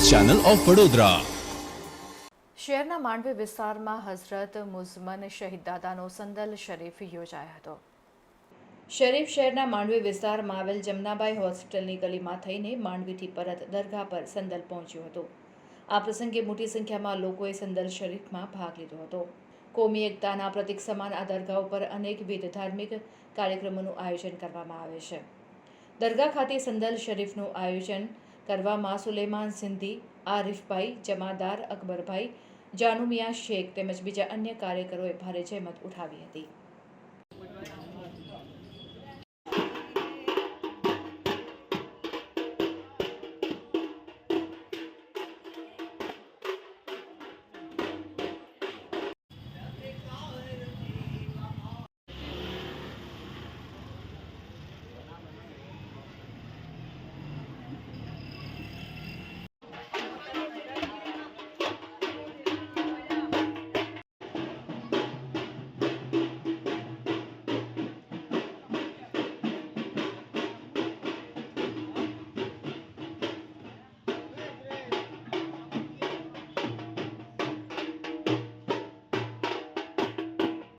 Channel of Vadodara. શહેરના માંડવી વિસ્તારમાં હઝરત મુઝમન શહીદ દાદાનો સંદલ શરીફ યોજાયો હતો। શરીફ શહેરના માંડવી વિસ્તારમાં આવેલ જમનાબાઈ હોસ્પિટલની ગલીમાં થઈને માંડવીથી પરત દરગાહ પર સંદલ પહોંચ્યું હતું। આ પ્રસંગે મોટી સંખ્યામાં લોકોએ સંદલ શરીફમાં ભાગ લીધો હતો। કોમી એકતાના પ્રતીક સમાન આ દરગાહ ઉપર અનેકવિધ ધાર્મિક કાર્યક્રમોનું આયોજન કરવામાં આવે છે। દરગાહ ખાતે સંદલ શરીફનું આયોજન કરવામાં સુલેમાન સિંધી, આરિફભાઈ, જમાદાર અકબરભાઈ, જાનુમિયા શેખ તેમજ બીજા અન્ય કાર્યકરોએ ભારે જહેમત ઉઠાવી હતી।